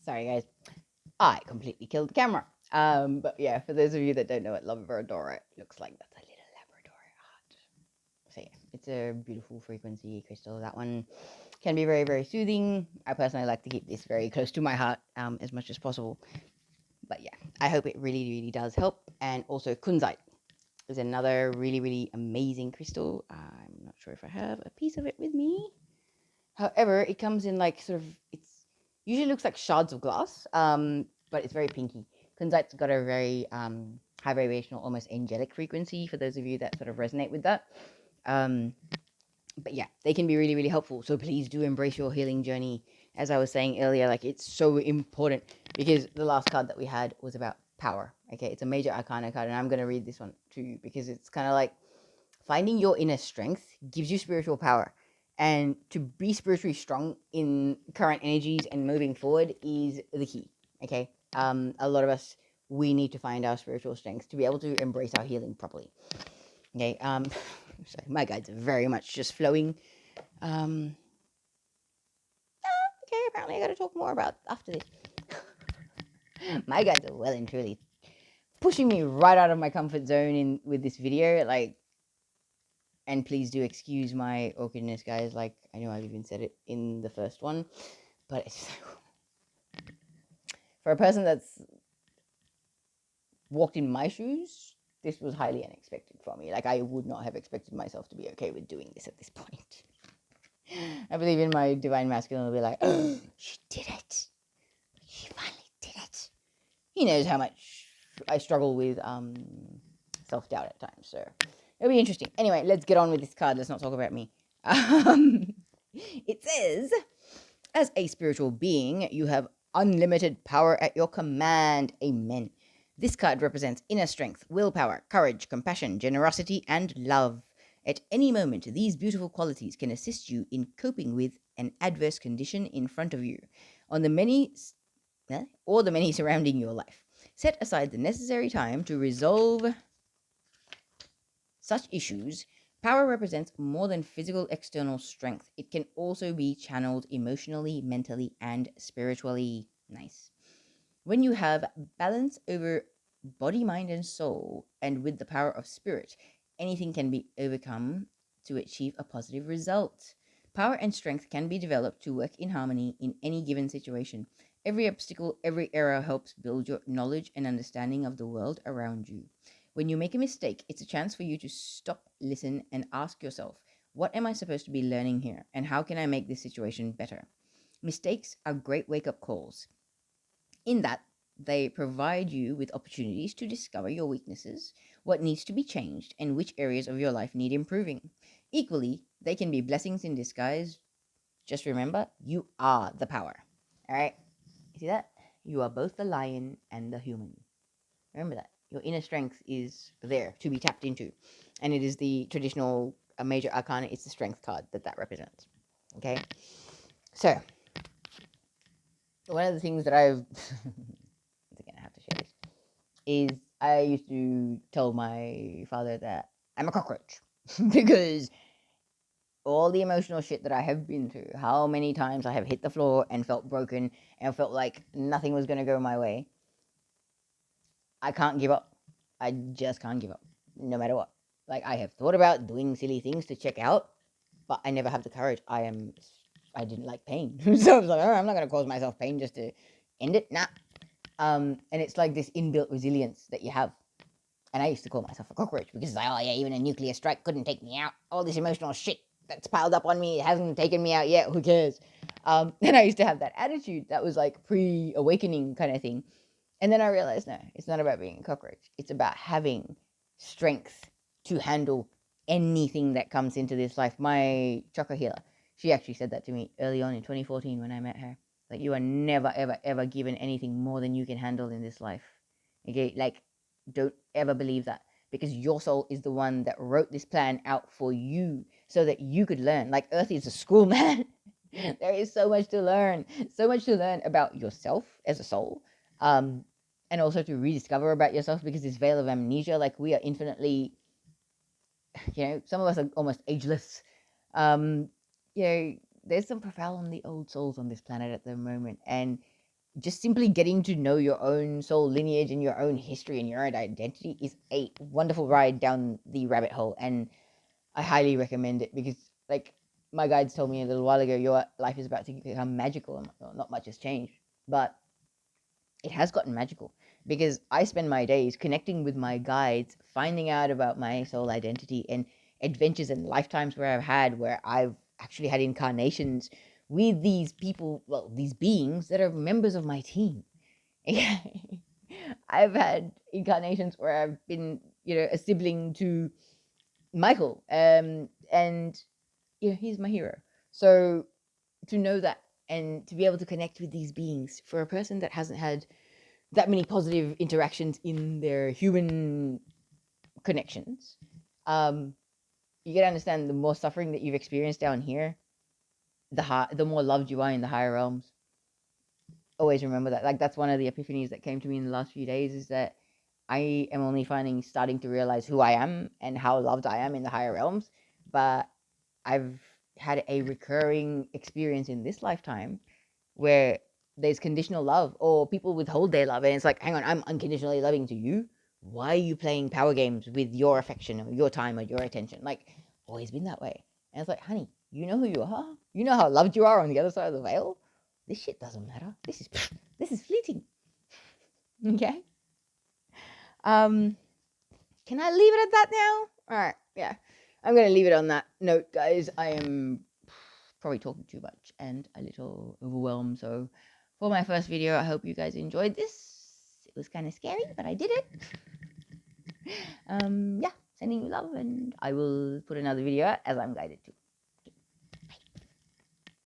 Sorry, guys. I completely killed the camera. But yeah, for those of you that don't know what Labradora looks like, that's a little Labrador heart. So yeah, it's a beautiful frequency crystal. That one can be very, very soothing. I personally like to keep this very close to my heart as much as possible. But yeah, I hope it really, really does help. And also kunzite is another really, really amazing crystal. I'm not sure if I have a piece of it with me. However, it comes in like sort of, it's usually looks like shards of glass, but it's very pinky. Kunzite's got a very high vibrational, almost angelic frequency for those of you that sort of resonate with that. Um, but yeah, they can be really, really helpful. So please do embrace your healing journey. As I was saying earlier, like it's so important because the last card that we had was about power. Okay, it's a major arcana card, and I'm going to read this one too because it's kind of like finding your inner strength gives you spiritual power. And to be spiritually strong in current energies and moving forward is the key. Okay. A lot of us, we need to find our spiritual strengths to be able to embrace our healing properly. Okay. Sorry, my guides are very much just flowing. Okay, apparently I gotta talk more about after this. My guides are well and truly pushing me right out of my comfort zone in with this video. Like, and please do excuse my awkwardness, guys. Like, I know I've even said it in the first one, but it's for a person that's walked in my shoes, this was highly unexpected for me. Like, I would not have expected myself to be okay with doing this at this point. I believe in my divine masculine will be like, oh, she did it. She finally did it. He knows how much I struggle with self-doubt at times, so it'll be interesting. Anyway, let's get on with this card. Let's not talk about me. It says, as a spiritual being, you have unlimited power at your command. Amen. This card represents inner strength, willpower, courage, compassion, generosity, and love. At any moment, these beautiful qualities can assist you in coping with an adverse condition in front of you, on the many or the many surrounding your life. Set aside the necessary time to resolve such issues. Power represents more than physical external strength. It can also be channeled emotionally, mentally, and spiritually. Nice. When you have balance over body, mind, and soul, and with the power of spirit, anything can be overcome to achieve a positive result. Power and strength can be developed to work in harmony in any given situation. Every obstacle, every error helps build your knowledge and understanding of the world around you. When you make a mistake, it's a chance for you to stop, listen, and ask yourself, what am I supposed to be learning here, and how can I make this situation better? Mistakes are great wake up calls, in that they provide you with opportunities to discover your weaknesses, what needs to be changed, and which areas of your life need improving. Equally, they can be blessings in disguise. Just remember, you are the power. All right? You see that? You are both the lion and the human. Remember that. Your inner strength is there to be tapped into. And it is the traditional major arcana. It's the strength card that represents. Okay? So, one of the things that I've... again, I have to share this. Is I used to tell my father that I'm a cockroach. Because all the emotional shit that I have been through, how many times I have hit the floor and felt broken and felt like nothing was going to go my way, I can't give up. I just can't give up, no matter what. Like, I have thought about doing silly things to check out, but I never have the courage. I didn't like pain. So I was like, oh, I'm not going to cause myself pain just to end it. Nah. And it's like this inbuilt resilience that you have. And I used to call myself a cockroach because it's like, oh yeah, even a nuclear strike couldn't take me out. All this emotional shit that's piled up on me, it hasn't taken me out yet. Who cares? And I used to have that attitude that was like pre-awakening kind of thing. And then I realized, no, it's not about being a cockroach. It's about having strength to handle anything that comes into this life. My chakra healer, she actually said that to me early on in 2014 when I met her. Like, you are never, ever, ever given anything more than you can handle in this life. Okay, like, don't ever believe that, because your soul is the one that wrote this plan out for you so that you could learn. Like, Earth is a school, man. There is so much to learn about yourself as a soul, and also to rediscover about yourself, because this veil of amnesia, like, we are infinitely, some of us are almost ageless. um, there's some profoundly old souls on this planet at the moment, and just simply getting to know your own soul lineage and your own history and your own identity is a wonderful ride down the rabbit hole. And I highly recommend it because, like, my guides told me a little while ago, your life is about to become magical. And well, not much has changed, but it has gotten magical because I spend my days connecting with my guides, finding out about my soul identity and adventures and lifetimes where I've actually had incarnations with these people, well, these beings that are members of my team. I've had incarnations where I've been, a sibling to Michael, and he's my hero. So to know that and to be able to connect with these beings for a person that hasn't had that many positive interactions in their human connections, um, you gotta understand the more suffering that you've experienced down here, the more loved you are in the higher realms. Always remember that. Like that's one of the epiphanies that came to me in the last few days is that I am only starting to realize who I am and how loved I am in the higher realms. But I've had a recurring experience in this lifetime where there's conditional love or people withhold their love and it's like, hang on, I'm unconditionally loving to you. Why are you playing power games with your affection or your time or your attention? Like, always been that way. And it's like, honey, you know who you are? You know how loved you are on the other side of the veil? This shit doesn't matter. This is fleeting. Okay? Um, can I leave it at that now? Alright, yeah. I'm gonna leave it on that note, guys. I am probably talking too much and a little overwhelmed. So, for my first video, I hope you guys enjoyed this. It was kind of scary, but I did it. Yeah, sending you love, and I will put another video out as I'm guided to.